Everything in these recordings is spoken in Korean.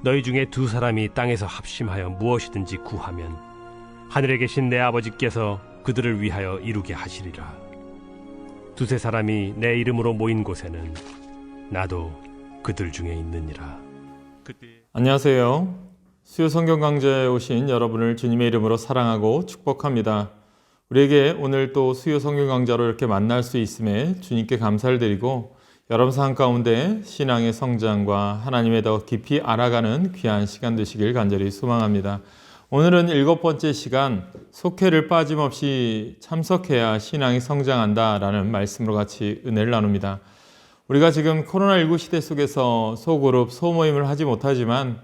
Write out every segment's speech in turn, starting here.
너희 중에 두 사람이 땅에서 합심하여 무엇이든지 구하면 하늘에 계신 내 아버지께서 그들을 위하여 이루게 하시리라. 두세 사람이 내 이름으로 모인 곳에는 나도 그들 중에 있느니라. 안녕하세요. 수요 성경 강좌에 오신 여러분을 주님의 이름으로 사랑하고 축복합니다. 우리에게 오늘 또 수요 성경 강좌로 이렇게 만날 수 있음에 주님께 감사를 드리고 여러분 삶 가운데 신앙의 성장과 하나님에 더 깊이 알아가는 귀한 시간 되시길 간절히 소망합니다. 오늘은 7번째 시간, 속회를 빠짐없이 참석해야 신앙이 성장한다라는 말씀으로 같이 은혜를 나눕니다. 우리가 지금 코로나19 시대 속에서 소그룹, 소모임을 하지 못하지만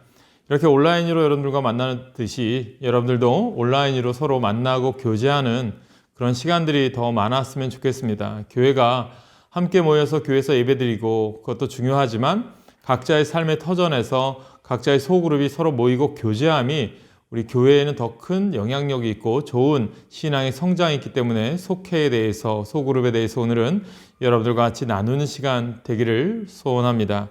이렇게 온라인으로 여러분들과 만나듯이 여러분들도 온라인으로 서로 만나고 교제하는 그런 시간들이 더 많았으면 좋겠습니다. 교회가 함께 모여서 교회에서 예배드리고 그것도 중요하지만 각자의 삶의 터전에서 각자의 소그룹이 서로 모이고 교제함이 우리 교회에는 더 큰 영향력이 있고 좋은 신앙의 성장이 있기 때문에 속회에 대해서, 소그룹에 대해서 오늘은 여러분들과 같이 나누는 시간 되기를 소원합니다.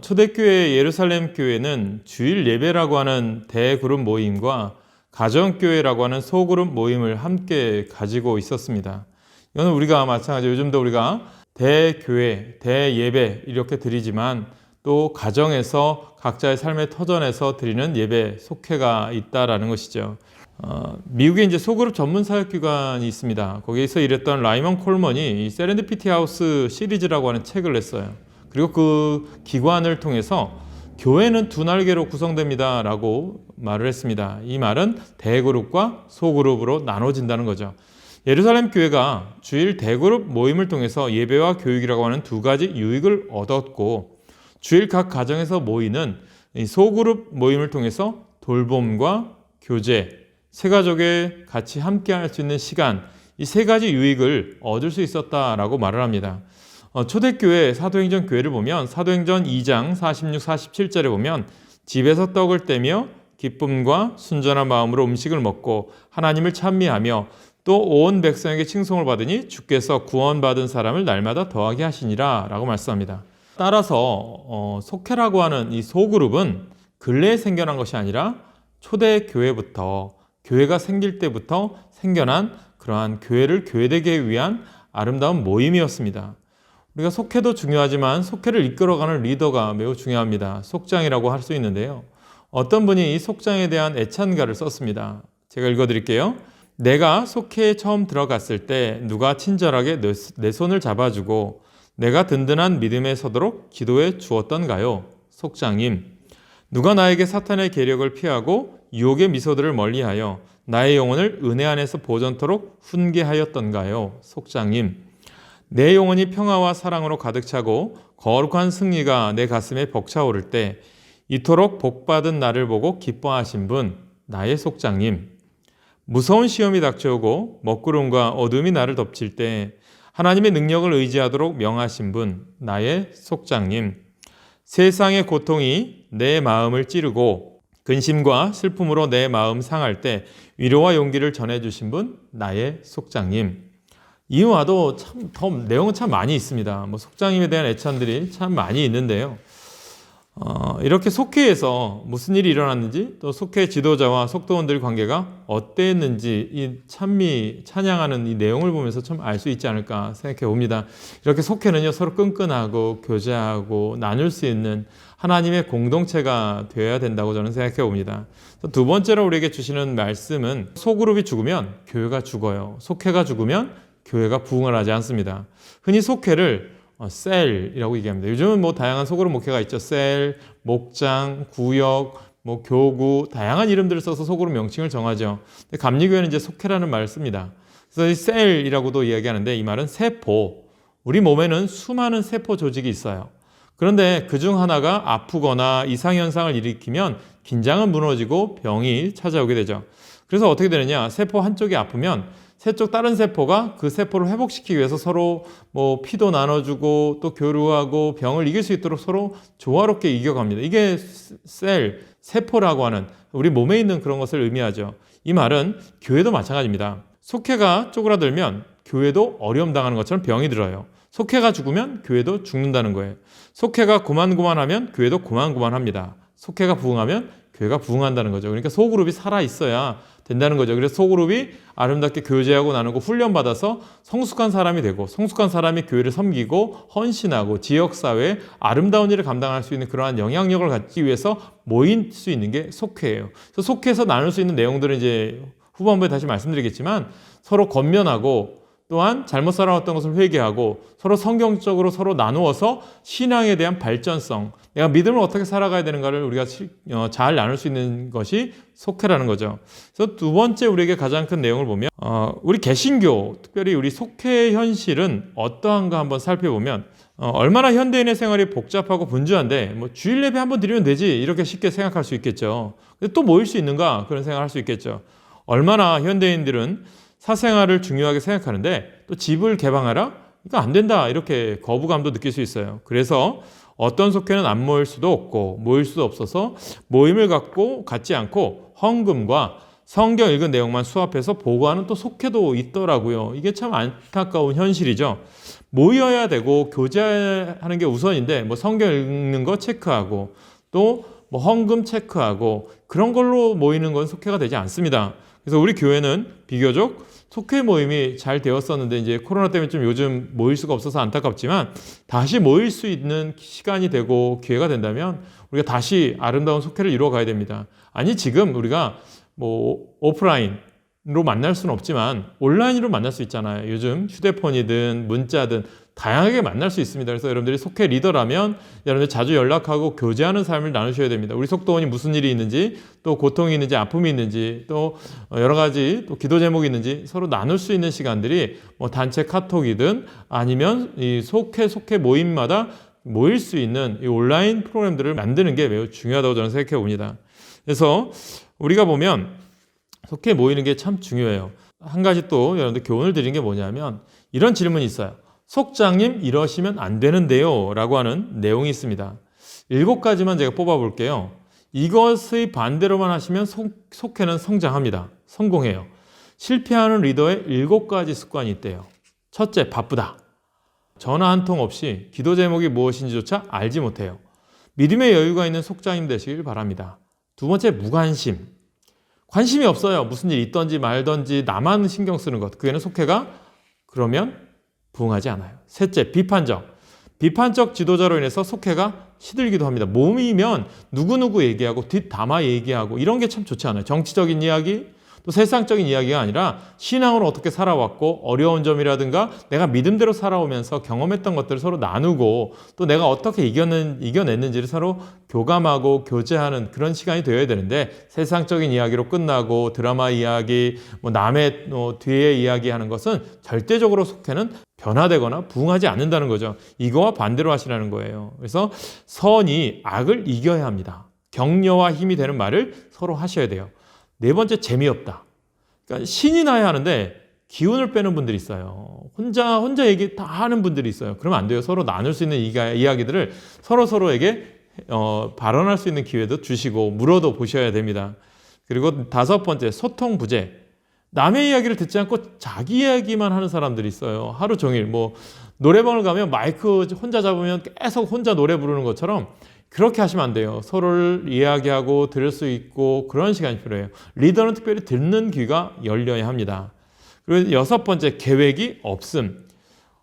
초대교회 예루살렘 교회는 주일 예배라고 하는 대그룹 모임과 가정교회라고 하는 소그룹 모임을 함께 가지고 있었습니다. 이거는 우리가 마찬가지로 요즘도 우리가 대교회, 대예배 이렇게 드리지만 또 가정에서 각자의 삶의 터전에서 드리는 예배, 속회가 있다라는 것이죠. 미국에 이제 소그룹 전문 사역기관이 있습니다. 거기에서 일했던 라이먼 콜먼이 이 세렌디피티 하우스 시리즈라고 하는 책을 냈어요. 그리고 그 기관을 통해서 교회는 두 날개로 구성됩니다 라고 말을 했습니다. 이 말은 대그룹과 소그룹으로 나눠진다는 거죠. 예루살렘 교회가 주일 대그룹 모임을 통해서 예배와 교육이라고 하는 두 가지 유익을 얻었고 주일 각 가정에서 모이는 소그룹 모임을 통해서 돌봄과 교제, 세 가족의 같이 함께 할 수 있는 시간, 이 세 가지 유익을 얻을 수 있었다라고 말을 합니다. 초대교회 사도행전 교회를 보면 사도행전 2장 46, 47절에 보면 집에서 떡을 떼며 기쁨과 순전한 마음으로 음식을 먹고 하나님을 찬미하며 또 온 백성에게 칭송을 받으니 주께서 구원받은 사람을 날마다 더하게 하시니라 라고 말씀합니다. 따라서 속회라고 하는 이 소그룹은 근래에 생겨난 것이 아니라 초대교회부터 교회가 생길 때부터 생겨난 그러한 교회를 교회되게 위한 아름다운 모임이었습니다. 우리가 속회도 중요하지만 속회를 이끌어가는 리더가 매우 중요합니다. 속장이라고 할 수 있는데요. 어떤 분이 이 속장에 대한 애찬가를 썼습니다. 제가 읽어드릴게요. 내가 속회에 처음 들어갔을 때 누가 친절하게 내 손을 잡아주고 내가 든든한 믿음에 서도록 기도해 주었던가요? 속장님. 누가 나에게 사탄의 계력을 피하고 유혹의 미소들을 멀리하여 나의 영혼을 은혜 안에서 보존토록 훈계하였던가요? 속장님. 내 영혼이 평화와 사랑으로 가득 차고 거룩한 승리가 내 가슴에 벅차오를 때 이토록 복받은 나를 보고 기뻐하신 분, 나의 속장님. 무서운 시험이 닥쳐오고 먹구름과 어둠이 나를 덮칠 때 하나님의 능력을 의지하도록 명하신 분, 나의 속장님. 세상의 고통이 내 마음을 찌르고 근심과 슬픔으로 내 마음 상할 때 위로와 용기를 전해주신 분, 나의 속장님. 이와도 참 더 내용은 참 많이 있습니다. 속장님에 대한 애찬들이 참 많이 있는데요. 이렇게 속회에서 무슨 일이 일어났는지 또 속회 지도자와 속도원들 관계가 어땠는지 이 찬양하는 이 내용을 보면서 좀 알 수 있지 않을까 생각해 봅니다. 이렇게 속회는요 서로 끈끈하고 교제하고 나눌 수 있는 하나님의 공동체가 되어야 된다고 저는 생각해 봅니다. 두 번째로 우리에게 주시는 말씀은 소그룹이 죽으면 교회가 죽어요. 속회가 죽으면 교회가 부흥을 하지 않습니다. 흔히 속회를 셀이라고 얘기합니다. 요즘은 다양한 소그룹 목회가 있죠. 셀, 목장, 구역, 교구, 다양한 이름들을 써서 소그룹 명칭을 정하죠. 근데 감리교회는 이제 속회라는 말을 씁니다. 그래서 이 셀이라고도 이야기하는데 이 말은 세포. 우리 몸에는 수많은 세포 조직이 있어요. 그런데 그중 하나가 아프거나 이상현상을 일으키면 긴장은 무너지고 병이 찾아오게 되죠. 그래서 어떻게 되느냐? 세포 한쪽이 아프면 다른 세포가 그 세포를 회복시키기 위해서 서로 피도 나눠주고 또 교류하고 병을 이길 수 있도록 서로 조화롭게 이겨갑니다. 이게 세포라고 하는 우리 몸에 있는 그런 것을 의미하죠. 이 말은 교회도 마찬가지입니다. 속회가 쪼그라들면 교회도 어려움 당하는 것처럼 병이 들어요. 속회가 죽으면 교회도 죽는다는 거예요. 속회가 고만고만하면 교회도 고만고만합니다. 속회가 부흥하면 교회가 부흥한다는 거죠. 그러니까 소그룹이 살아 있어야 된다는 거죠. 그래서 소그룹이 아름답게 교제하고 나누고 훈련받아서 성숙한 사람이 되고, 성숙한 사람이 교회를 섬기고 헌신하고 지역사회에 아름다운 일을 감당할 수 있는 그러한 영향력을 갖기 위해서 모일 수 있는 게 속회예요. 그래서 속회에서 나눌 수 있는 내용들은 이제 후반부에 다시 말씀드리겠지만, 서로 권면하고 또한 잘못 살아왔던 것을 회개하고 서로 성경적으로 서로 나누어서 신앙에 대한 발전성, 내가 믿음을 어떻게 살아가야 되는가를 우리가 잘 나눌 수 있는 것이 속회라는 거죠. 그래서 두 번째 우리에게 가장 큰 내용을 보면 우리 개신교, 특별히 우리 속회의 현실은 어떠한가 한번 살펴보면 얼마나 현대인의 생활이 복잡하고 분주한데 뭐 주일 예배 한번 드리면 되지 이렇게 쉽게 생각할 수 있겠죠. 근데 또 모일 수 있는가 그런 생각을 할 수 있겠죠. 얼마나 현대인들은 사생활을 중요하게 생각하는데 또 집을 개방하라? 이거 안 된다 이렇게 거부감도 느낄 수 있어요. 그래서 어떤 속회는 안 모일 수도 없고 모일 수도 없어서 모임을 갖지 않고 헌금과 성경 읽은 내용만 수합해서 보고하는 또 속회도 있더라고요. 이게 참 안타까운 현실이죠. 모여야 되고 교제하는 게 우선인데 뭐 성경 읽는 거 체크하고 또 뭐 헌금 체크하고 그런 걸로 모이는 건 속회가 되지 않습니다. 그래서 우리 교회는 비교적 속회 모임이 잘 되었었는데 이제 코로나 때문에 좀 요즘 모일 수가 없어서 안타깝지만 다시 모일 수 있는 시간이 되고 기회가 된다면 우리가 다시 아름다운 속회를 이루어 가야 됩니다. 아니 지금 우리가 뭐 오프라인으로 만날 수는 없지만 온라인으로 만날 수 있잖아요. 요즘 휴대폰이든 문자든 다양하게 만날 수 있습니다. 그래서 여러분들이 속회 리더라면 여러분들 자주 연락하고 교제하는 삶을 나누셔야 됩니다. 우리 속도원이 무슨 일이 있는지 또 고통이 있는지 아픔이 있는지 또 여러 가지 또 기도 제목이 있는지 서로 나눌 수 있는 시간들이 뭐 단체 카톡이든 아니면 이 속회 모임마다 모일 수 있는 이 온라인 프로그램들을 만드는 게 매우 중요하다고 저는 생각해 봅니다. 그래서 우리가 보면 속회 모이는 게 참 중요해요. 한 가지 또 여러분들 교훈을 드린 게 뭐냐면 이런 질문이 있어요. 속장님 이러시면 안 되는데요 라고 하는 내용이 있습니다. 7가지만 제가 뽑아볼게요. 이것의 반대로만 하시면 속회는 성장합니다. 성공해요. 실패하는 리더의 7가지 습관이 있대요. 첫째, 바쁘다. 전화 한 통 없이 기도 제목이 무엇인지조차 알지 못해요. 믿음의 여유가 있는 속장님 되시길 바랍니다. 두 번째, 무관심. 관심이 없어요. 무슨 일이 있던지 말던지 나만 신경 쓰는 것. 그게는 속회가 그러면 부흥하지 않아요. 셋째, 비판적 지도자로 인해서 속회가 시들기도 합니다. 모이면 누구누구 얘기하고 뒷담화 얘기하고 이런 게 참 좋지 않아요. 정치적인 이야기, 또 세상적인 이야기가 아니라 신앙으로 어떻게 살아왔고 어려운 점이라든가 내가 믿음대로 살아오면서 경험했던 것들을 서로 나누고 또 내가 어떻게 이겨냈는지를 서로 교감하고 교제하는 그런 시간이 되어야 되는데 세상적인 이야기로 끝나고 드라마 이야기, 뭐 남의 뒤에 이야기하는 것은 절대적으로 속회는 변화되거나 부흥하지 않는다는 거죠. 이거와 반대로 하시라는 거예요. 그래서 선이 악을 이겨야 합니다. 격려와 힘이 되는 말을 서로 하셔야 돼요. 네 번째, 재미없다. 그러니까 신이 나야 하는데 기운을 빼는 분들이 있어요. 혼자 얘기 다 하는 분들이 있어요. 그러면 안 돼요. 서로 나눌 수 있는 이야기들을 서로에게 발언할 수 있는 기회도 주시고 물어도 보셔야 됩니다. 그리고 5번째, 소통 부재. 남의 이야기를 듣지 않고 자기 이야기만 하는 사람들이 있어요. 하루 종일 뭐 노래방을 가면 마이크 혼자 잡으면 계속 혼자 노래 부르는 것처럼 그렇게 하시면 안 돼요. 서로를 이야기하고 들을 수 있고 그런 시간이 필요해요. 리더는 특별히 듣는 귀가 열려야 합니다. 그리고 6번째, 계획이 없음.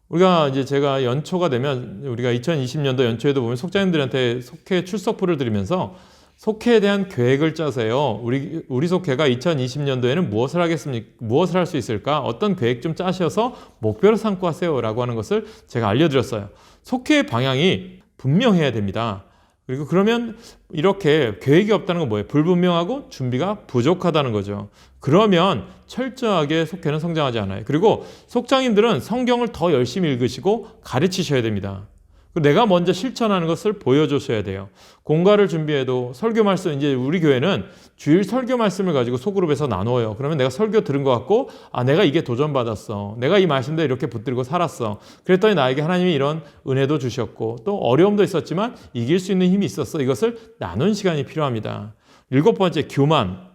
우리가 이제 제가 연초가 되면 우리가 2020년도 연초에도 보면 속장님들한테 속회 출석부를 드리면서 속회에 대한 계획을 짜세요. 우리 속회가 2020년도에는 무엇을 하겠습니까? 무엇을 할 수 있을까? 어떤 계획 좀 짜셔서 목표로 삼고 하세요. 라고 하는 것을 제가 알려드렸어요. 속회의 방향이 분명해야 됩니다. 그리고 그러면 이렇게 계획이 없다는 건 뭐예요? 불분명하고 준비가 부족하다는 거죠. 그러면 철저하게 속회는 성장하지 않아요. 그리고 속장님들은 성경을 더 열심히 읽으시고 가르치셔야 됩니다. 내가 먼저 실천하는 것을 보여주셔야 돼요. 공과를 준비해도 설교 말씀, 이제 우리 교회는 주일 설교 말씀을 가지고 소그룹에서 나눠요. 그러면 내가 설교 들은 것 같고, 내가 이게 도전받았어. 내가 이 말씀대로 이렇게 붙들고 살았어. 그랬더니 나에게 하나님이 이런 은혜도 주셨고, 또 어려움도 있었지만 이길 수 있는 힘이 있었어. 이것을 나눈 시간이 필요합니다. 7번째, 교만.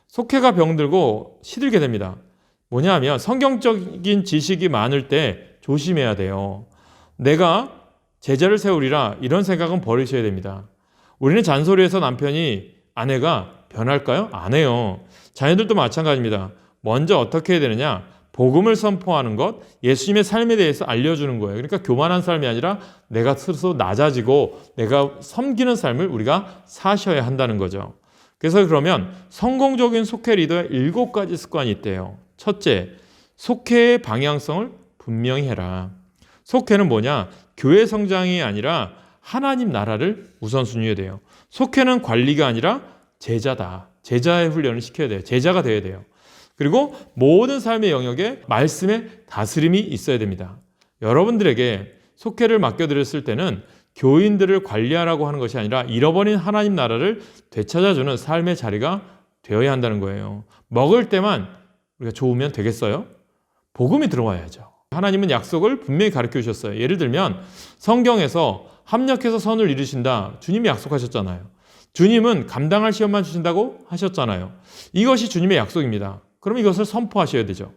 속회가 병들고 시들게 됩니다. 뭐냐 하면 성경적인 지식이 많을 때 조심해야 돼요. 내가 제자를 세우리라 이런 생각은 버리셔야 됩니다. 우리는 잔소리해서 아내가 변할까요? 안 해요. 자녀들도 마찬가지입니다. 먼저 어떻게 해야 되느냐? 복음을 선포하는 것, 예수님의 삶에 대해서 알려주는 거예요. 그러니까 교만한 삶이 아니라 내가 스스로 낮아지고 내가 섬기는 삶을 우리가 사셔야 한다는 거죠. 그래서 그러면 성공적인 속회 리더의 7가지 습관이 있대요. 첫째, 속회의 방향성을 분명히 해라. 속회는 뭐냐? 교회 성장이 아니라 하나님 나라를 우선순위해야 돼요. 속회는 관리가 아니라 제자다. 제자의 훈련을 시켜야 돼요. 제자가 되어야 돼요. 그리고 모든 삶의 영역에 말씀의 다스림이 있어야 됩니다. 여러분들에게 속회를 맡겨드렸을 때는 교인들을 관리하라고 하는 것이 아니라 잃어버린 하나님 나라를 되찾아주는 삶의 자리가 되어야 한다는 거예요. 먹을 때만 우리가 좋으면 되겠어요? 복음이 들어와야죠. 하나님은 약속을 분명히 가르쳐 주셨어요. 예를 들면 성경에서 합력해서 선을 이루신다. 주님이 약속하셨잖아요. 주님은 감당할 시험만 주신다고 하셨잖아요. 이것이 주님의 약속입니다. 그럼 이것을 선포하셔야 되죠.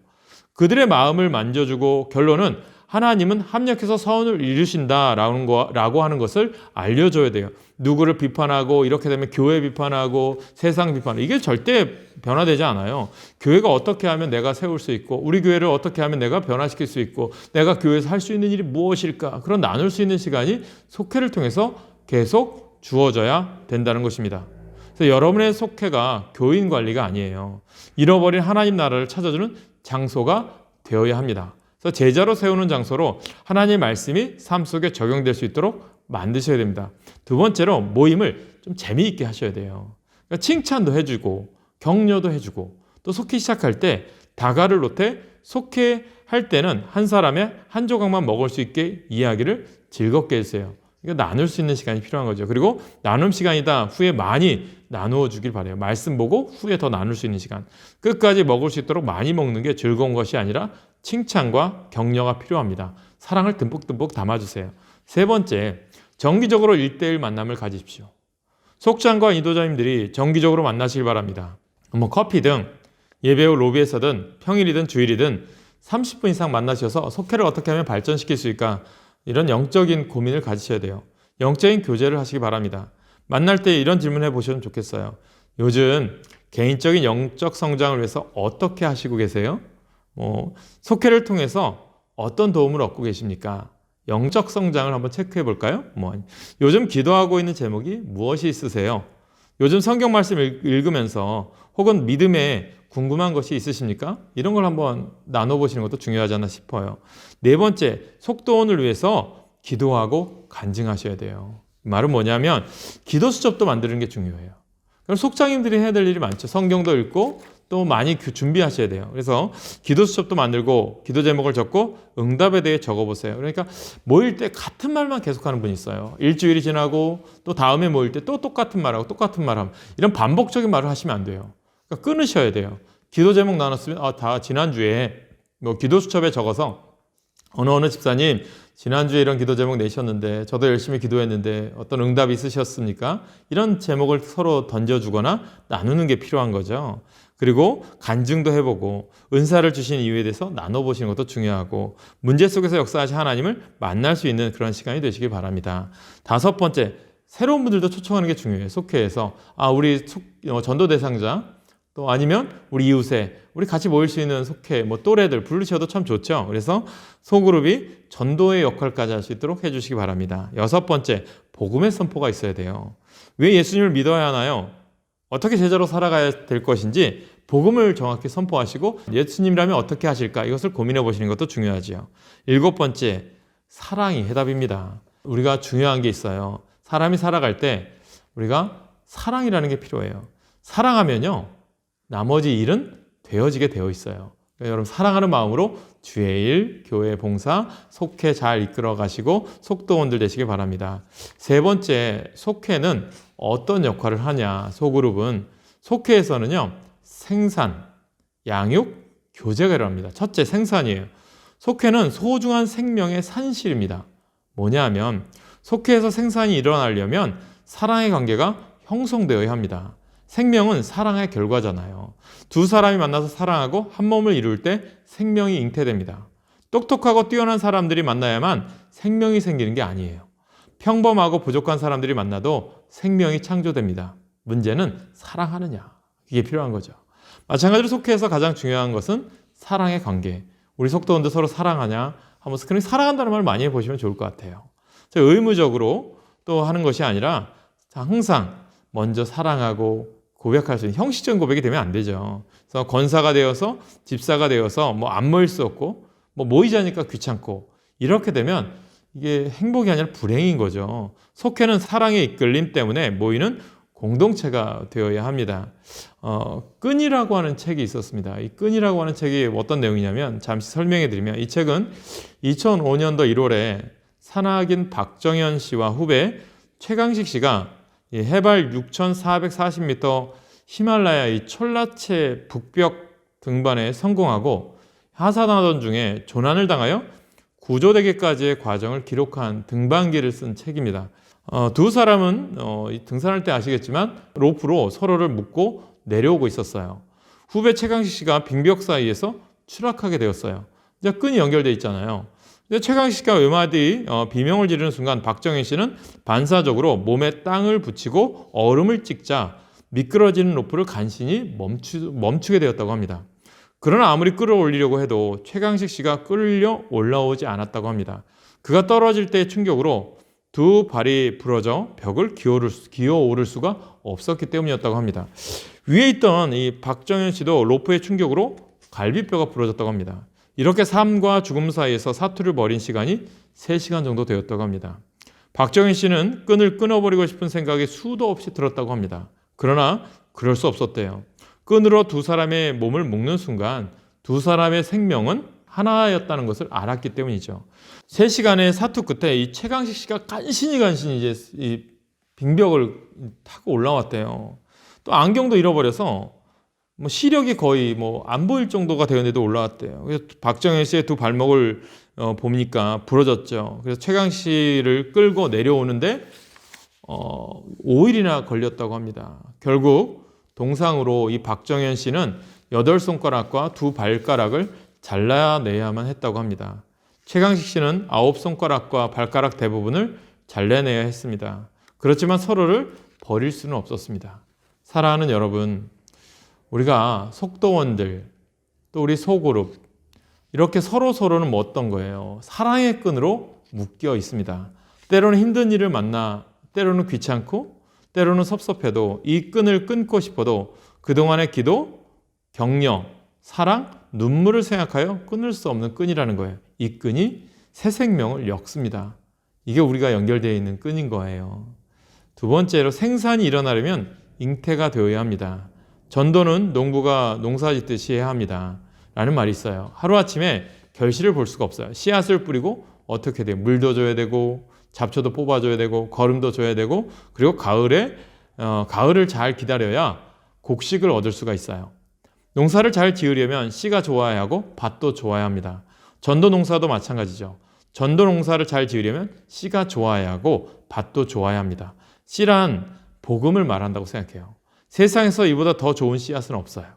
그들의 마음을 만져주고 결론은 하나님은 합력해서 선을 이루신다라고 하는 것을 알려줘야 돼요. 누구를 비판하고 이렇게 되면 교회 비판하고 세상 비판하고 이게 절대 변화되지 않아요. 교회가 어떻게 하면 내가 세울 수 있고 우리 교회를 어떻게 하면 내가 변화시킬 수 있고 내가 교회에서 할 수 있는 일이 무엇일까? 그런 나눌 수 있는 시간이 속회를 통해서 계속 주어져야 된다는 것입니다. 그래서 여러분의 속회가 교인 관리가 아니에요. 잃어버린 하나님 나라를 찾아주는 장소가 되어야 합니다. 그래서 제자로 세우는 장소로 하나님의 말씀이 삶 속에 적용될 수 있도록 만드셔야 됩니다. 두 번째로 모임을 좀 재미있게 하셔야 돼요. 그러니까 칭찬도 해주고 격려도 해주고 또 속회 시작할 때 다가를 놓되 속회할 때는 한 사람의 한 조각만 먹을 수 있게 이야기를 즐겁게 해주세요. 그러니까 나눌 수 있는 시간이 필요한 거죠. 그리고 나눔 시간이다. 후에 많이 나누어 주길 바라요. 말씀 보고 후에 더 나눌 수 있는 시간. 끝까지 먹을 수 있도록 많이 먹는 게 즐거운 것이 아니라 칭찬과 격려가 필요합니다. 사랑을 듬뿍듬뿍 담아주세요. 세 번째, 정기적으로 1:1 만남을 가지십시오. 속장과 인도자님들이 정기적으로 만나시길 바랍니다. 커피 등 예배 후 로비에서든 평일이든 주일이든 30분 이상 만나셔서 속회를 어떻게 하면 발전시킬 수 있을까? 이런 영적인 고민을 가지셔야 돼요. 영적인 교제를 하시기 바랍니다. 만날 때 이런 질문 해보시면 좋겠어요. 요즘 개인적인 영적 성장을 위해서 어떻게 하시고 계세요? 속회를 통해서 어떤 도움을 얻고 계십니까? 영적 성장을 한번 체크해 볼까요? 요즘 기도하고 있는 제목이 무엇이 있으세요? 요즘 성경 말씀 읽으면서 혹은 믿음에 궁금한 것이 있으십니까? 이런 걸 한번 나눠보시는 것도 중요하지 않나 싶어요. 네 번째, 속도원을 위해서 기도하고 간증하셔야 돼요. 말은 뭐냐면 기도 수첩도 만드는 게 중요해요. 그럼 속장님들이 해야 될 일이 많죠. 성경도 읽고 또 많이 준비하셔야 돼요. 그래서 기도 수첩도 만들고 기도 제목을 적고 응답에 대해 적어보세요. 그러니까 모일 때 같은 말만 계속하는 분이 있어요. 일주일이 지나고 또 다음에 모일 때 또 똑같은 말하고 똑같은 말하면 이런 반복적인 말을 하시면 안 돼요. 그러니까 끊으셔야 돼요. 기도 제목 나눴으면 다 지난주에 기도 수첩에 적어서 어느 집사님 지난주에 이런 기도 제목 내셨는데 저도 열심히 기도했는데 어떤 응답이 있으셨습니까? 이런 제목을 서로 던져주거나 나누는 게 필요한 거죠. 그리고 간증도 해보고 은사를 주신 이유에 대해서 나눠보시는 것도 중요하고 문제 속에서 역사하신 하나님을 만날 수 있는 그런 시간이 되시길 바랍니다. 다섯 번째, 새로운 분들도 초청하는 게 중요해요. 속회에서 우리 전도 대상자 또 아니면 우리 이웃에 우리 같이 모일 수 있는 속회 또래들 부르셔도 참 좋죠. 그래서 소그룹이 전도의 역할까지 할 수 있도록 해주시기 바랍니다. 여섯 번째, 복음의 선포가 있어야 돼요. 왜 예수님을 믿어야 하나요? 어떻게 제자로 살아가야 될 것인지 복음을 정확히 선포하시고 예수님이라면 어떻게 하실까? 이것을 고민해 보시는 것도 중요하지요. 일곱 번째, 사랑이 해답입니다. 우리가 중요한 게 있어요. 사람이 살아갈 때 우리가 사랑이라는 게 필요해요. 사랑하면요, 나머지 일은 되어지게 되어 있어요. 그러니까 여러분 사랑하는 마음으로 주의 일, 교회 봉사, 속회 잘 이끌어 가시고 속도원들 되시길 바랍니다. 세 번째, 속회는 어떤 역할을 하냐? 소그룹은 속회에서는요, 생산, 양육, 교제가 일어납니다. 첫째, 생산이에요. 속회는 소중한 생명의 산실입니다. 뭐냐 하면 속회에서 생산이 일어나려면 사랑의 관계가 형성되어야 합니다. 생명은 사랑의 결과잖아요. 두 사람이 만나서 사랑하고 한 몸을 이룰 때 생명이 잉태됩니다. 똑똑하고 뛰어난 사람들이 만나야만 생명이 생기는 게 아니에요. 평범하고 부족한 사람들이 만나도 생명이 창조됩니다. 문제는 사랑하느냐. 이게 필요한 거죠. 마찬가지로 속회에서 가장 중요한 것은 사랑의 관계. 우리 속도원들 서로 사랑하냐? 한번 스크린 사랑한다는 말 많이 해보시면 좋을 것 같아요. 의무적으로 또 하는 것이 아니라 항상 먼저 사랑하고 고백할 수 있는 형식적인 고백이 되면 안 되죠. 그래서 권사가 되어서 집사가 되어서 안 모일 수 없고 모이자니까 귀찮고 이렇게 되면 이게 행복이 아니라 불행인 거죠. 속회는 사랑의 이끌림 때문에 모이는 공동체가 되어야 합니다. 끈이라고 하는 책이 있었습니다. 이 끈이라고 하는 책이 어떤 내용이냐면 잠시 설명해 드리면 이 책은 2005년도 1월에 산악인 박정현 씨와 후배 최강식 씨가 해발 6,440m 히말라야 이 촐라체 북벽 등반에 성공하고 하산하던 중에 조난을 당하여 구조되기까지의 과정을 기록한 등반기를 쓴 책입니다. 두 사람은 등산할 때 아시겠지만 로프로 서로를 묶고 내려오고 있었어요. 후배 최강식 씨가 빙벽 사이에서 추락하게 되었어요. 이제 끈이 연결돼 있잖아요. 근데 최강식 씨가 외마디 비명을 지르는 순간 박정현 씨는 반사적으로 몸에 땅을 붙이고 얼음을 찍자 미끄러지는 로프를 간신히 멈추게 되었다고 합니다. 그러나 아무리 끌어올리려고 해도 최강식 씨가 끌려 올라오지 않았다고 합니다. 그가 떨어질 때의 충격으로 두 발이 부러져 벽을 기어오를 수가 없었기 때문이었다고 합니다. 위에 있던 이 박정현 씨도 로프의 충격으로 갈비뼈가 부러졌다고 합니다. 이렇게 삶과 죽음 사이에서 사투를 벌인 시간이 3시간 정도 되었다고 합니다. 박정현 씨는 끈을 끊어버리고 싶은 생각이 수도 없이 들었다고 합니다. 그러나 그럴 수 없었대요. 끈으로 두 사람의 몸을 묶는 순간 두 사람의 생명은 하나였다는 것을 알았기 때문이죠. 3시간의 사투 끝에 이 최강식 씨가 간신히 이제 이 빙벽을 타고 올라왔대요. 또 안경도 잃어버려서 시력이 거의 안 보일 정도가 되었는데도 올라왔대요. 그래서 박정현 씨의 두 발목을 보니까 부러졌죠. 그래서 최강식 씨를 끌고 내려오는데 5일이나 걸렸다고 합니다. 결국 동상으로 이 박정현 씨는 8손가락과 두 발가락을 잘라내야만 했다고 합니다. 최강식 씨는 9손가락과 발가락 대부분을 잘라내야 했습니다. 그렇지만 서로를 버릴 수는 없었습니다. 사랑하는 여러분, 우리가 속도원들, 또 우리 소그룹, 이렇게 서로는 어떤 거예요? 사랑의 끈으로 묶여 있습니다. 때로는 힘든 일을 만나, 때로는 귀찮고, 때로는 섭섭해도 이 끈을 끊고 싶어도 그동안의 기도, 격려, 사랑, 눈물을 생각하여 끊을 수 없는 끈이라는 거예요. 이 끈이 새 생명을 엮습니다. 이게 우리가 연결되어 있는 끈인 거예요. 두 번째로 생산이 일어나려면 잉태가 되어야 합니다. 전도는 농부가 농사 짓듯이 해야 합니다. 라는 말이 있어요. 하루아침에 결실을 볼 수가 없어요. 씨앗을 뿌리고 어떻게 돼요? 물도 줘야 되고 잡초도 뽑아줘야 되고 거름도 줘야 되고 그리고 가을을 잘 기다려야 곡식을 얻을 수가 있어요. 농사를 잘 지으려면 씨가 좋아야 하고 밭도 좋아야 합니다. 전도 농사도 마찬가지죠. 전도 농사를 잘 지으려면 씨가 좋아야 하고 밭도 좋아야 합니다. 씨란 복음을 말한다고 생각해요. 세상에서 이보다 더 좋은 씨앗은 없어요.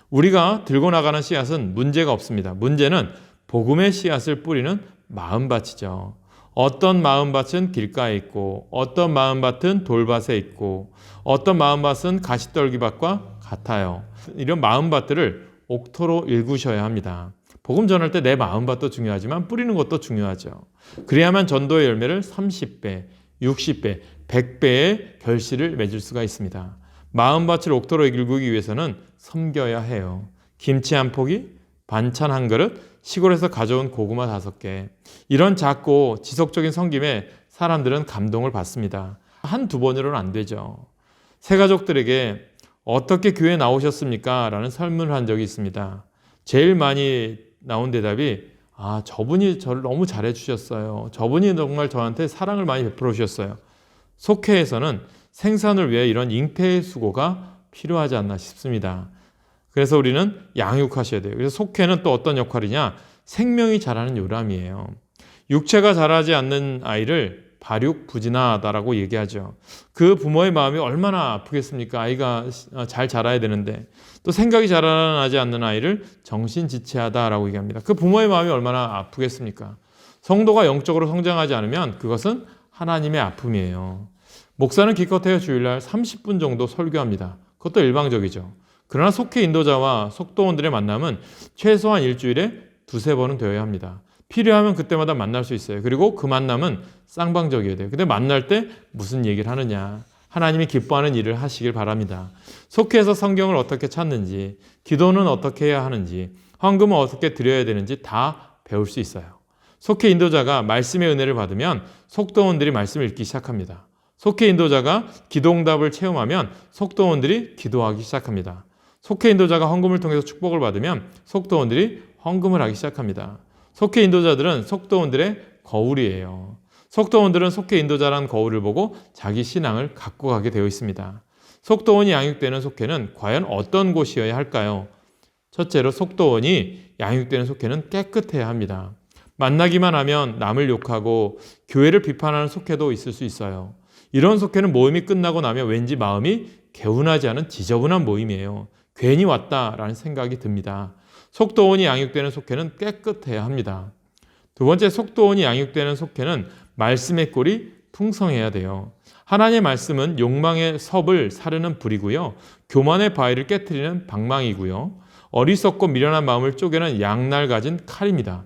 우리가 들고 나가는 씨앗은 문제가 없습니다. 문제는 복음의 씨앗을 뿌리는 마음밭이죠. 어떤 마음밭은 길가에 있고 어떤 마음밭은 돌밭에 있고 어떤 마음밭은 가시떨기밭과 같아요. 이런 마음밭들을 옥토로 일구셔야 합니다. 복음 전할 때 내 마음밭도 중요하지만 뿌리는 것도 중요하죠. 그래야만 전도의 열매를 30배, 60배, 100배의 결실을 맺을 수가 있습니다. 마음밭을 옥토로 일구기 위해서는 섬겨야 해요. 김치 한 포기, 반찬 한 그릇, 시골에서 가져온 고구마 5개. 이런 작고 지속적인 섬김에 사람들은 감동을 받습니다. 한두 번으로는 안 되죠. 새 가족들에게 어떻게 교회에 나오셨습니까? 라는 설문을 한 적이 있습니다. 제일 많이 나온 대답이 저분이 저를 너무 잘해 주셨어요. 저분이 정말 저한테 사랑을 많이 베풀어 주셨어요. 속회에서는 생산을 위해 이런 잉태의 수고가 필요하지 않나 싶습니다. 그래서 우리는 양육하셔야 돼요. 그래서 속회는 또 어떤 역할이냐? 생명이 자라는 요람이에요. 육체가 자라지 않는 아이를 발육부진하다라고 얘기하죠. 그 부모의 마음이 얼마나 아프겠습니까? 아이가 잘 자라야 되는데. 또 생각이 자라나지 않는 아이를 정신지체하다라고 얘기합니다. 그 부모의 마음이 얼마나 아프겠습니까? 성도가 영적으로 성장하지 않으면 그것은 하나님의 아픔이에요. 목사는 기껏해야 주일날 30분 정도 설교합니다. 그것도 일방적이죠. 그러나 속회 인도자와 속도원들의 만남은 최소한 일주일에 두세 번은 되어야 합니다. 필요하면 그때마다 만날 수 있어요. 그리고 그 만남은 쌍방적이어야 돼요. 근데 만날 때 무슨 얘기를 하느냐, 하나님이 기뻐하는 일을 하시길 바랍니다. 속회에서 성경을 어떻게 찾는지, 기도는 어떻게 해야 하는지, 헌금은 어떻게 드려야 되는지 다 배울 수 있어요. 속회 인도자가 말씀의 은혜를 받으면 속도원들이 말씀을 읽기 시작합니다. 속회 인도자가 기도응답을 체험하면 속도원들이 기도하기 시작합니다. 속회 인도자가 헌금을 통해서 축복을 받으면 속도원들이 헌금을 하기 시작합니다. 속회 인도자들은 속도원들의 거울이에요. 속도원들은 속회 인도자란 거울을 보고 자기 신앙을 갖고 가게 되어 있습니다. 속도원이 양육되는 속회는 과연 어떤 곳이어야 할까요? 첫째로 속도원이 양육되는 속회는 깨끗해야 합니다. 만나기만 하면 남을 욕하고 교회를 비판하는 속회도 있을 수 있어요. 이런 속회는 모임이 끝나고 나면 왠지 마음이 개운하지 않은 지저분한 모임이에요. 괜히 왔다라는 생각이 듭니다. 속도원이 양육되는 속회는 깨끗해야 합니다. 두 번째, 속도원이 양육되는 속회는 말씀의 꼴이 풍성해야 돼요. 하나님의 말씀은 욕망의 섭을 사르는 불이고요. 교만의 바위를 깨트리는 방망이고요. 어리석고 미련한 마음을 쪼개는 양날 가진 칼입니다.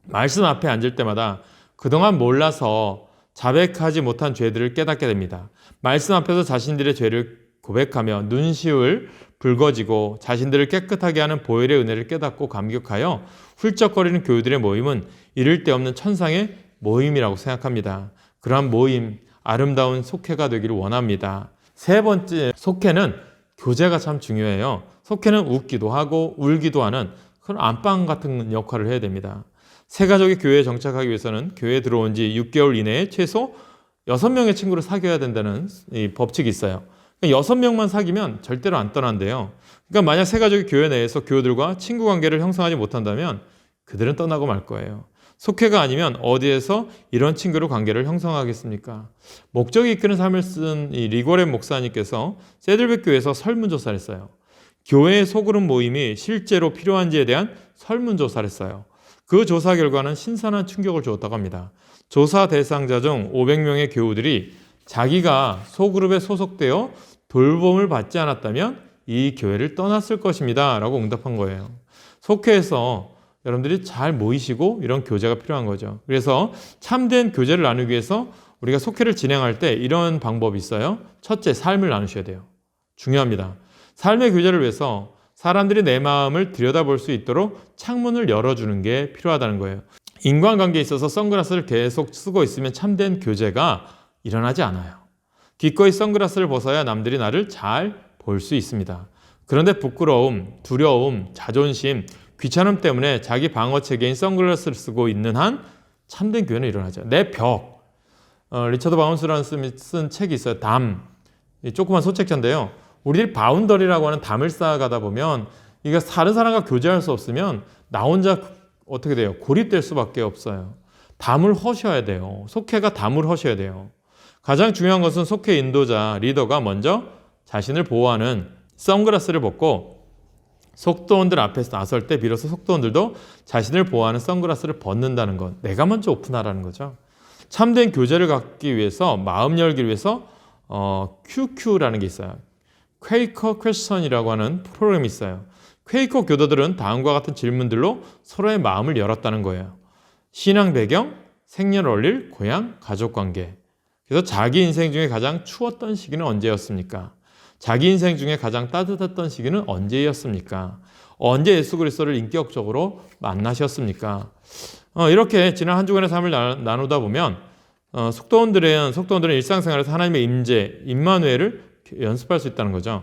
말씀 앞에 앉을 때마다 그동안 몰라서 자백하지 못한 죄들을 깨닫게 됩니다. 말씀 앞에서 자신들의 죄를 고백하며 눈시울 붉어지고 자신들을 깨끗하게 하는 보혈의 은혜를 깨닫고 감격하여 훌쩍거리는 교우들의 모임은 이를 데 없는 천상의 모임이라고 생각합니다. 그러한 모임, 아름다운 속회가 되기를 원합니다. 세 번째, 속회는 교제가 참 중요해요. 속회는 웃기도 하고 울기도 하는 그런 안방 같은 역할을 해야 됩니다. 새 가족이 교회에 정착하기 위해서는 교회에 들어온 지 6개월 이내에 최소 6명의 친구를 사귀어야 된다는 이 법칙이 있어요. 6명만 사귀면 절대로 안 떠난대요. 그러니까 만약 새 가족이 교회 내에서 교우들과 친구 관계를 형성하지 못한다면 그들은 떠나고 말 거예요. 속회가 아니면 어디에서 이런 친구로 관계를 형성하겠습니까? 목적이 이끄는 삶을 쓴 이 리고렌 목사님께서 세들백 교회에서 설문조사를 했어요. 교회의 소그룹 모임이 실제로 필요한지에 대한 설문조사를 했어요. 그 조사 결과는 신선한 충격을 주었다고 합니다. 조사 대상자 중 500명의 교우들이 자기가 소그룹에 소속되어 돌봄을 받지 않았다면 이 교회를 떠났을 것입니다 라고 응답한 거예요. 속회에서 여러분들이 잘 모이시고 이런 교제가 필요한 거죠. 그래서 참된 교제를 나누기 위해서 우리가 속회를 진행할 때 이런 방법이 있어요. 첫째, 삶을 나누셔야 돼요. 중요합니다. 삶의 교제를 위해서 사람들이 내 마음을 들여다볼 수 있도록 창문을 열어주는 게 필요하다는 거예요. 인간관계에 있어서 선글라스를 계속 쓰고 있으면 참된 교제가 일어나지 않아요. 기꺼이 선글라스를 벗어야 남들이 나를 잘 볼 수 있습니다. 그런데 부끄러움, 두려움, 자존심, 귀찮음 때문에 자기 방어체계인 선글라스를 쓰고 있는 한 참된 교회는 일어나죠. 내 벽. 리처드 바운스라는 쓴 책이 있어요. 담. 조그만 소책자인데요. 우리들이 바운더리라고 하는 담을 쌓아가다 보면 이게 다른 사람과 교제할 수 없으면 나 혼자 어떻게 돼요? 고립될 수밖에 없어요. 담을 허셔야 돼요. 속회가 담을 허셔야 돼요. 가장 중요한 것은 속회 인도자, 리더가 먼저 자신을 보호하는 선글라스를 벗고 속도원들 앞에서 나설 때 비로소 속도원들도 자신을 보호하는 선글라스를 벗는다는 것. 내가 먼저 오픈하라는 거죠. 참된 교제를 갖기 위해서, 마음 열기를 위해서 QQ라는 게 있어요. 퀘이커 퀘스천이라고 하는 프로그램이 있어요. 퀘이커 교도들은 다음과 같은 질문들로 서로의 마음을 열었다는 거예요. 신앙 배경, 생년월일, 고향, 가족관계. 그래서 자기 인생 중에 가장 추웠던 시기는 언제였습니까? 자기 인생 중에 가장 따뜻했던 시기는 언제였습니까? 언제 예수 그리스도를 인격적으로 만나셨습니까? 이렇게 지난 한 주간의 삶을 나누다 보면 속도원들은 일상생활에서 하나님의 임재, 임마누엘을 연습할 수 있다는 거죠.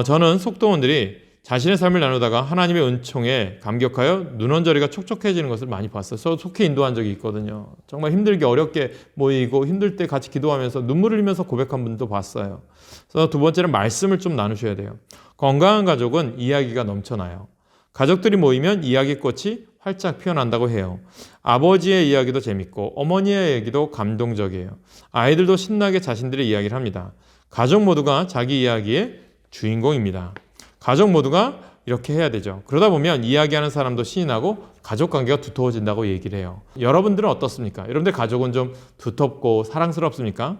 저는 속도원들이 자신의 삶을 나누다가 하나님의 은총에 감격하여 눈원저리가 촉촉해지는 것을 많이 봤어요. 저 속해 인도한 적이 있거든요. 정말 힘들게 어렵게 모이고 힘들 때 같이 기도하면서 눈물을 흘리면서 고백한 분도 봤어요. 그래서 두 번째는 말씀을 좀 나누셔야 돼요. 건강한 가족은 이야기가 넘쳐나요. 가족들이 모이면 이야기꽃이 활짝 피어난다고 해요. 아버지의 이야기도 재밌고 어머니의 얘기도 감동적이에요. 아이들도 신나게 자신들의 이야기를 합니다. 가족 모두가 자기 이야기의 주인공입니다. 가족 모두가 이렇게 해야 되죠. 그러다 보면 이야기하는 사람도 신이 나고 가족 관계가 두터워진다고 얘기를 해요. 여러분들은 어떻습니까? 여러분들 가족은 좀 두텁고 사랑스럽습니까?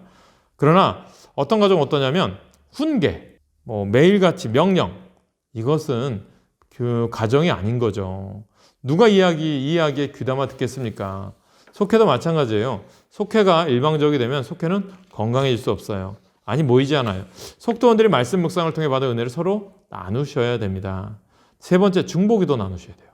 그러나 어떤 가족은 어떠냐면 훈계, 매일같이 명령, 이것은 그 가정이 아닌 거죠. 누가 이 이야기에 귀담아 듣겠습니까? 속회도 마찬가지예요. 속회가 일방적이 되면 속회는 건강해질 수 없어요. 아니 모이지 않아요. 속도원들이 말씀 묵상을 통해 받은 은혜를 서로 나누셔야 됩니다. 세 번째, 중보기도 나누셔야 돼요.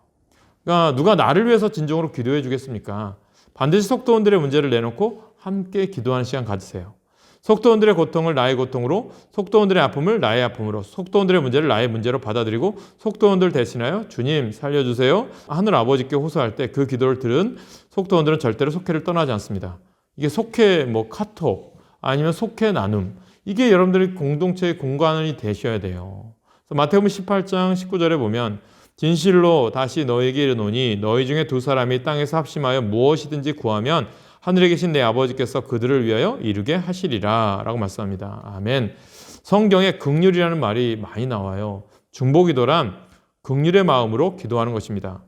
그러니까 누가 나를 위해서 진정으로 기도해 주겠습니까? 반드시 속도원들의 문제를 내놓고 함께 기도하는 시간 가지세요. 속도원들의 고통을 나의 고통으로, 속도원들의 아픔을 나의 아픔으로, 속도원들의 문제를 나의 문제로 받아들이고 속도원들 대신하여 주님 살려주세요. 하늘 아버지께 호소할 때 그 기도를 들은 속도원들은 절대로 속회를 떠나지 않습니다. 이게 속회 카톡 아니면 속회 나눔, 이게 여러분들이 공동체의 공간이 되셔야 돼요. 마태복음 18장 19절에 보면 진실로 다시 너에게 이르노니 너희 중에 두 사람이 땅에서 합심하여 무엇이든지 구하면 하늘에 계신 내 아버지께서 그들을 위하여 이루게 하시리라 라고 말씀합니다. 아멘. 성경에 긍휼이라는 말이 많이 나와요. 중보기도란 긍휼의 마음으로 기도하는 것입니다.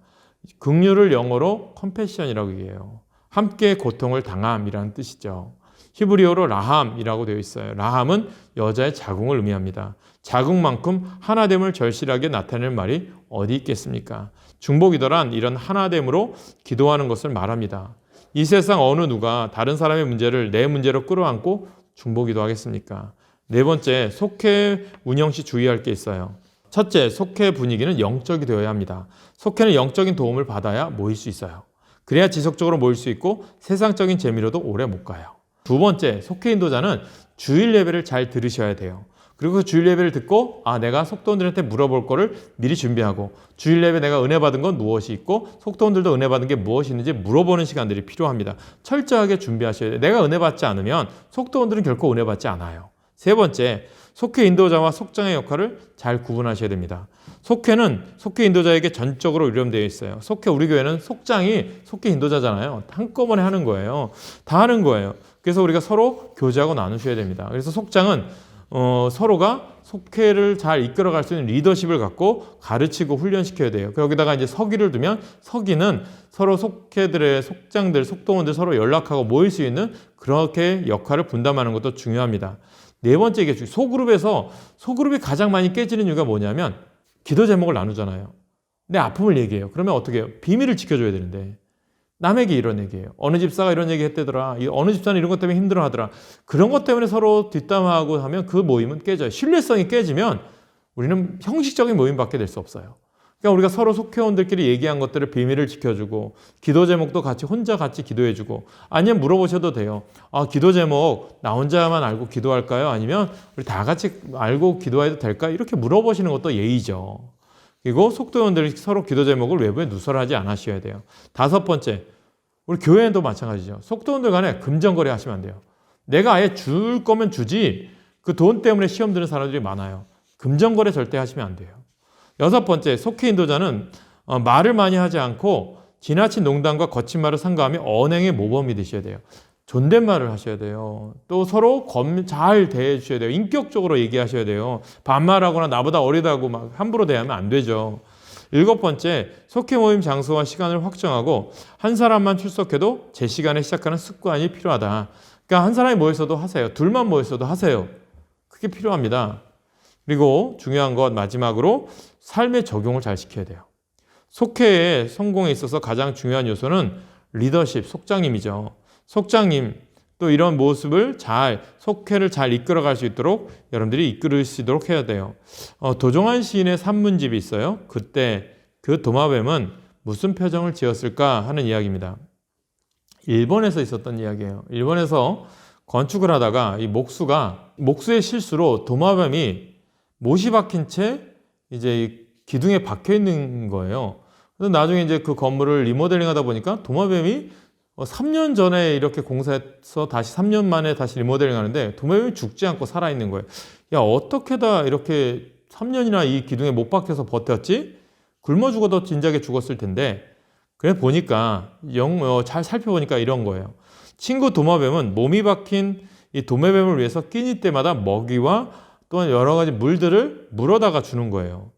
긍휼을 영어로 컴패션이라고 얘기해요. 함께 고통을 당함이라는 뜻이죠. 히브리어로 라함이라고 되어 있어요. 라함은 여자의 자궁을 의미합니다. 자궁만큼 하나됨을 절실하게 나타내는 말이 어디 있겠습니까? 중보기도란 이런 하나됨으로 기도하는 것을 말합니다. 이 세상 어느 누가 다른 사람의 문제를 내 문제로 끌어안고 중보기도하겠습니까? 네 번째, 속회 운영 시 주의할 게 있어요. 첫째, 속회 분위기는 영적이 되어야 합니다. 속회는 영적인 도움을 받아야 모일 수 있어요. 그래야 지속적으로 모일 수 있고 세상적인 재미로도 오래 못 가요. 두 번째, 속회 인도자는 주일 예배를 잘 들으셔야 돼요. 그리고 그 주일 예배를 듣고 내가 속도원들한테 물어볼 거를 미리 준비하고 주일 예배 내가 은혜 받은 건 무엇이 있고 속도원들도 은혜 받은 게 무엇이 있는지 물어보는 시간들이 필요합니다. 철저하게 준비하셔야 돼요. 내가 은혜 받지 않으면 속도원들은 결코 은혜 받지 않아요. 세 번째, 속회 인도자와 속장의 역할을 잘 구분하셔야 됩니다. 속회는 속회 인도자에게 전적으로 위임되어 있어요. 우리 교회는 속장이 속회 인도자잖아요. 한꺼번에 하는 거예요. 다 하는 거예요. 그래서 우리가 서로 교제하고 나누셔야 됩니다. 그래서 속장은 서로가 속회를 잘 이끌어갈 수 있는 리더십을 갖고 가르치고 훈련시켜야 돼요. 여기다가 이제 서기를 두면 서기는 서로 속회들의 속장들, 속동원들 서로 연락하고 모일 수 있는 그렇게 역할을 분담하는 것도 중요합니다. 네 번째, 이게 소그룹이 가장 많이 깨지는 이유가 뭐냐면 기도 제목을 나누잖아요. 내 아픔을 얘기해요. 그러면 어떻게 해요? 비밀을 지켜줘야 되는데 남에게 이런 얘기예요. 어느 집사가 이런 얘기 했대더라. 어느 집사는 이런 것 때문에 힘들어하더라. 그런 것 때문에 서로 뒷담화하고 하면 그 모임은 깨져요. 신뢰성이 깨지면 우리는 형식적인 모임밖에 될 수 없어요. 그러니까 우리가 서로 속회원들끼리 얘기한 것들을 비밀을 지켜주고 기도 제목도 혼자 같이 기도해주고 아니면 물어보셔도 돼요. 기도 제목 나 혼자만 알고 기도할까요? 아니면 우리 다 같이 알고 기도해도 될까요? 이렇게 물어보시는 것도 예의죠. 그리고 속도원들이 서로 기도 제목을 외부에 누설하지 않으셔야 돼요. 다섯 번째, 우리 교회도 마찬가지죠. 속도원들 간에 금전거래 하시면 안 돼요. 내가 아예 줄 거면 주지 그 돈 때문에 시험 드는 사람들이 많아요. 금전거래 절대 하시면 안 돼요. 여섯 번째, 속회 인도자는 말을 많이 하지 않고 지나친 농담과 거친 말을 삼가하며 언행의 모범이 되셔야 돼요. 존댓말을 하셔야 돼요. 또 서로 잘 대해주셔야 돼요. 인격적으로 얘기하셔야 돼요. 반말하거나 나보다 어리다고 막 함부로 대하면 안 되죠. 일곱 번째, 속회 모임 장소와 시간을 확정하고 한 사람만 출석해도 제 시간에 시작하는 습관이 필요하다. 그러니까 한 사람이 모였어도 하세요. 둘만 모였어도 하세요. 그게 필요합니다. 그리고 중요한 것 마지막으로 삶의 적용을 잘 시켜야 돼요. 속회의 성공에 있어서 가장 중요한 요소는 리더십, 속장님이죠. 속장님, 또 이런 모습을 속회를 잘 이끌어갈 수 있도록 여러분들이 이끌으시도록 해야 돼요. 도종환 시인의 산문집이 있어요. 그때 그 도마뱀은 무슨 표정을 지었을까 하는 이야기입니다. 일본에서 있었던 이야기예요. 일본에서 건축을 하다가 이 목수의 실수로 도마뱀이 못이 박힌 채 이제 기둥에 박혀 있는 거예요. 그래서 나중에 이제 그 건물을 리모델링 하다 보니까 도마뱀이 3년 전에 이렇게 공사해서 다시 3년 만에 다시 리모델링 하는데 도마뱀이 죽지 않고 살아있는 거예요. 야, 어떻게 다 이렇게 3년이나 이 기둥에 못 박혀서 버텼지? 굶어 죽어도 진작에 죽었을 텐데. 그래 보니까 잘 살펴보니까 이런 거예요. 친구 도마뱀은 몸이 박힌 이 도마뱀을 위해서 끼니 때마다 먹이와 또한 여러 가지 물들을 물어다가 주는 거예요.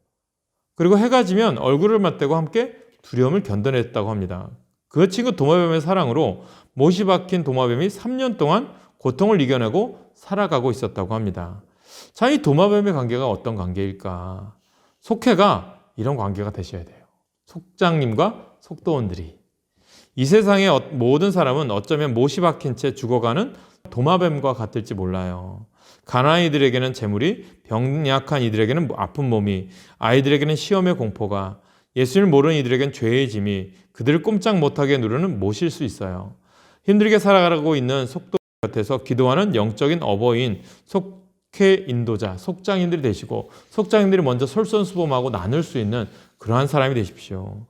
그리고 해가 지면 얼굴을 맞대고 함께 두려움을 견뎌냈다고 합니다. 그 친구 도마뱀의 사랑으로 못이 박힌 도마뱀이 3년 동안 고통을 이겨내고 살아가고 있었다고 합니다. 자, 이 도마뱀의 관계가 어떤 관계일까? 속해가 이런 관계가 되셔야 돼요. 속장님과 속도원들이. 이 세상의 모든 사람은 어쩌면 못이 박힌 채 죽어가는 도마뱀과 같을지 몰라요. 가난한 이들에게는 재물이, 병약한 이들에게는 아픈 몸이, 아이들에게는 시험의 공포가, 예수를 모르는 이들에게는 죄의 짐이 그들을 꼼짝 못하게 누르는 못일 수 있어요. 힘들게 살아가고 있는 속도 곁에서 기도하는 영적인 어버이인 속해 인도자, 속장인들이 되시고 속장인들이 먼저 솔선수범하고 나눌 수 있는 그러한 사람이 되십시오.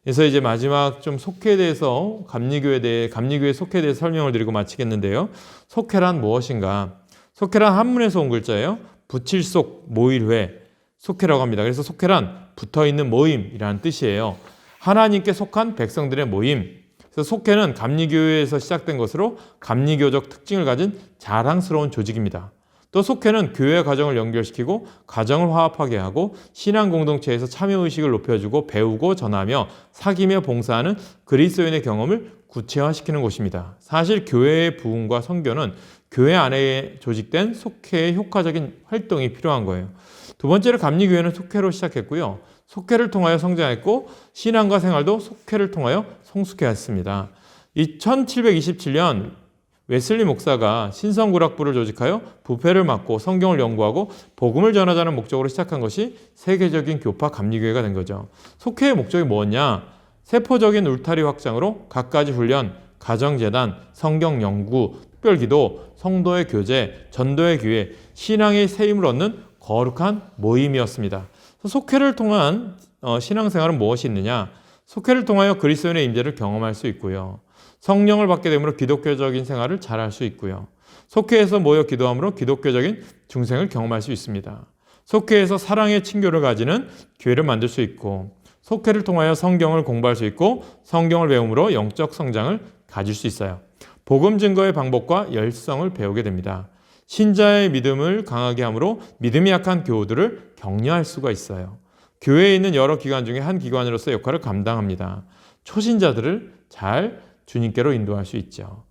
그래서 이제 마지막 좀 속해에 대해서 감리교회 속해에 대해서 설명을 드리고 마치겠는데요. 속해란 무엇인가? 속해란 한문에서 온 글자예요. 붙일속 모일회 속해라고 합니다. 그래서 속해란 붙어있는 모임이라는 뜻이에요. 하나님께 속한 백성들의 모임. 그래서 속해는 감리교회에서 시작된 것으로 감리교적 특징을 가진 자랑스러운 조직입니다. 또 속해는 교회 가정을 연결시키고 가정을 화합하게 하고 신앙 공동체에서 참여의식을 높여주고 배우고 전하며 사귀며 봉사하는 그리스도인의 경험을 구체화시키는 곳입니다. 사실 교회의 부흥과 선교는 교회 안에 조직된 속해의 효과적인 활동이 필요한 거예요. 두 번째로 감리교회는 속해로 시작했고요. 속해를 통하여 성장했고 신앙과 생활도 속해를 통하여 성숙해왔습니다. 1727년 웨슬리 목사가 신성구락부를 조직하여 부패를 막고 성경을 연구하고 복음을 전하자는 목적으로 시작한 것이 세계적인 교파 감리교회가 된 거죠. 속해의 목적이 뭐였냐? 세포적인 울타리 확장으로 갖가지 훈련, 가정재단, 성경 연구, 특별기도, 성도의 교제, 전도의 기회, 신앙의 세임을 얻는 거룩한 모임이었습니다. 속회를 통한 신앙생활은 무엇이 있느냐? 속회를 통하여 그리스도인의 임재를 경험할 수 있고요. 성령을 받게 되므로 기독교적인 생활을 잘할 수 있고요. 속회에서 모여 기도함으로 기독교적인 중생을 경험할 수 있습니다. 속회에서 사랑의 친교를 가지는 기회를 만들 수 있고 속회를 통하여 성경을 공부할 수 있고 성경을 배움으로 영적 성장을 가질 수 있어요. 복음 증거의 방법과 열성을 배우게 됩니다. 신자의 믿음을 강하게 함으로 믿음이 약한 교우들을 격려할 수가 있어요. 교회에 있는 여러 기관 중에 한 기관으로서 역할을 감당합니다. 초신자들을 잘 주님께로 인도할 수 있죠.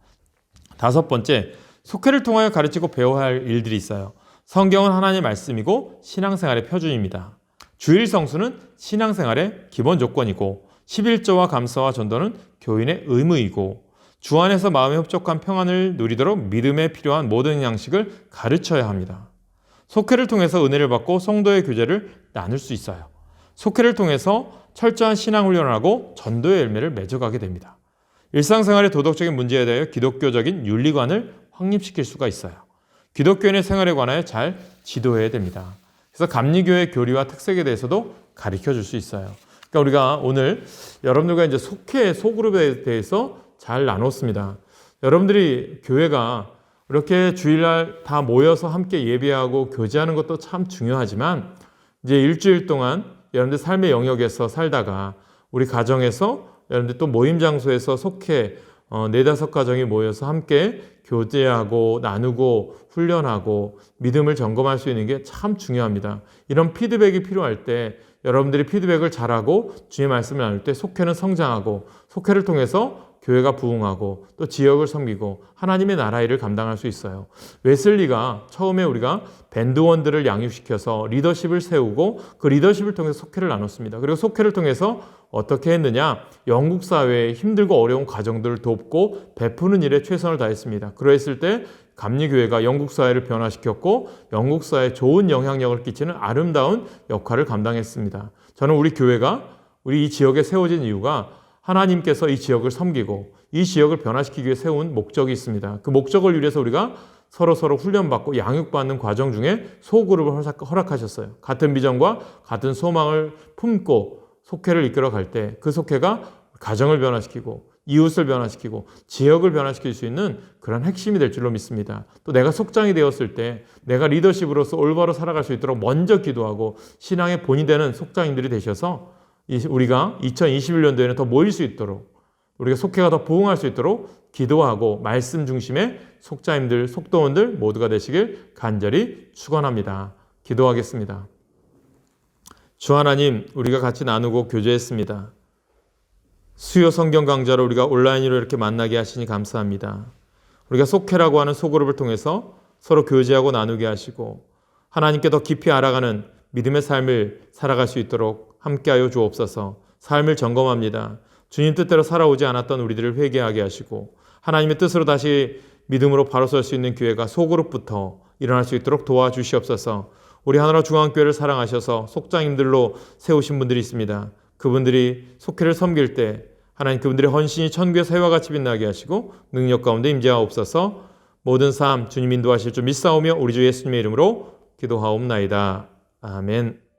다섯 번째, 속회를 통하여 가르치고 배워야 할 일들이 있어요. 성경은 하나님의 말씀이고 신앙생활의 표준입니다. 주일 성수는 신앙생활의 기본 조건이고 11조와 감사와 전도는 교인의 의무이고 주 안에서 마음의 흡족한 평안을 누리도록 믿음에 필요한 모든 양식을 가르쳐야 합니다. 속회를 통해서 은혜를 받고 성도의 교제를 나눌 수 있어요. 속회를 통해서 철저한 신앙훈련을 하고 전도의 열매를 맺어가게 됩니다. 일상생활의 도덕적인 문제에 대하여 기독교적인 윤리관을 확립시킬 수가 있어요. 기독교인의 생활에 관하여 잘 지도해야 됩니다. 그래서 감리교의 교리와 특색에 대해서도 가르쳐 줄 수 있어요. 그러니까 우리가 오늘 여러분들과 이제 속회, 소그룹에 대해서 잘 나눴습니다. 여러분들이 교회가 이렇게 주일날 다 모여서 함께 예배하고 교제하는 것도 참 중요하지만 이제 일주일 동안 여러분들 삶의 영역에서 살다가 우리 가정에서 여러분들 또 모임 장소에서 속해 4-5 가정이 모여서 함께 교제하고 나누고 훈련하고 믿음을 점검할 수 있는 게 참 중요합니다. 이런 피드백이 필요할 때 여러분들이 피드백을 잘하고 주의 말씀을 나눌 때 속회는 성장하고 속회를 통해서 교회가 부흥하고 또 지역을 섬기고 하나님의 나라 일을 감당할 수 있어요. 웨슬리가 처음에 우리가 밴드원들을 양육시켜서 리더십을 세우고 그 리더십을 통해서 속회를 나눴습니다. 그리고 속회를 통해서 어떻게 했느냐? 영국 사회의 힘들고 어려운 가정들을 돕고 베푸는 일에 최선을 다했습니다. 그랬을 때 감리교회가 영국 사회를 변화시켰고 영국 사회에 좋은 영향력을 끼치는 아름다운 역할을 감당했습니다. 저는 우리 교회가 우리 이 지역에 세워진 이유가 하나님께서 이 지역을 섬기고 이 지역을 변화시키기 위해 세운 목적이 있습니다. 그 목적을 위해서 우리가 서로 훈련받고 양육받는 과정 중에 소그룹을 허락하셨어요. 같은 비전과 같은 소망을 품고 속회를 이끌어갈 때 그 속회가 가정을 변화시키고 이웃을 변화시키고 지역을 변화시킬 수 있는 그런 핵심이 될 줄로 믿습니다. 또 내가 속장이 되었을 때 내가 리더십으로서 올바로 살아갈 수 있도록 먼저 기도하고 신앙의 본이 되는 속장인들이 되셔서 우리가 2021년도에는 더 모일 수 있도록 우리가 속회가 더 부흥할 수 있도록 기도하고 말씀 중심의 속자님들, 속도원들 모두가 되시길 간절히 축원합니다. 기도하겠습니다. 주 하나님, 우리가 같이 나누고 교제했습니다. 수요 성경 강좌로 우리가 온라인으로 이렇게 만나게 하시니 감사합니다. 우리가 속회라고 하는 소그룹을 통해서 서로 교제하고 나누게 하시고 하나님께 더 깊이 알아가는 믿음의 삶을 살아갈 수 있도록 함께하여 주옵소서. 삶을 점검합니다. 주님 뜻대로 살아오지 않았던 우리들을 회개하게 하시고 하나님의 뜻으로 다시 믿음으로 바로 설 수 있는 교회가 소그룹부터 일어날 수 있도록 도와주시옵소서. 우리 하나로 중앙교회를 사랑하셔서 속장님들로 세우신 분들이 있습니다. 그분들이 속회를 섬길 때 하나님 그분들의 헌신이 천국의 새와 같이 빛나게 하시고 능력 가운데 임재하옵소서. 모든 삶 주님 인도하실 줄 믿사오며 우리 주 예수님의 이름으로 기도하옵나이다. 아멘.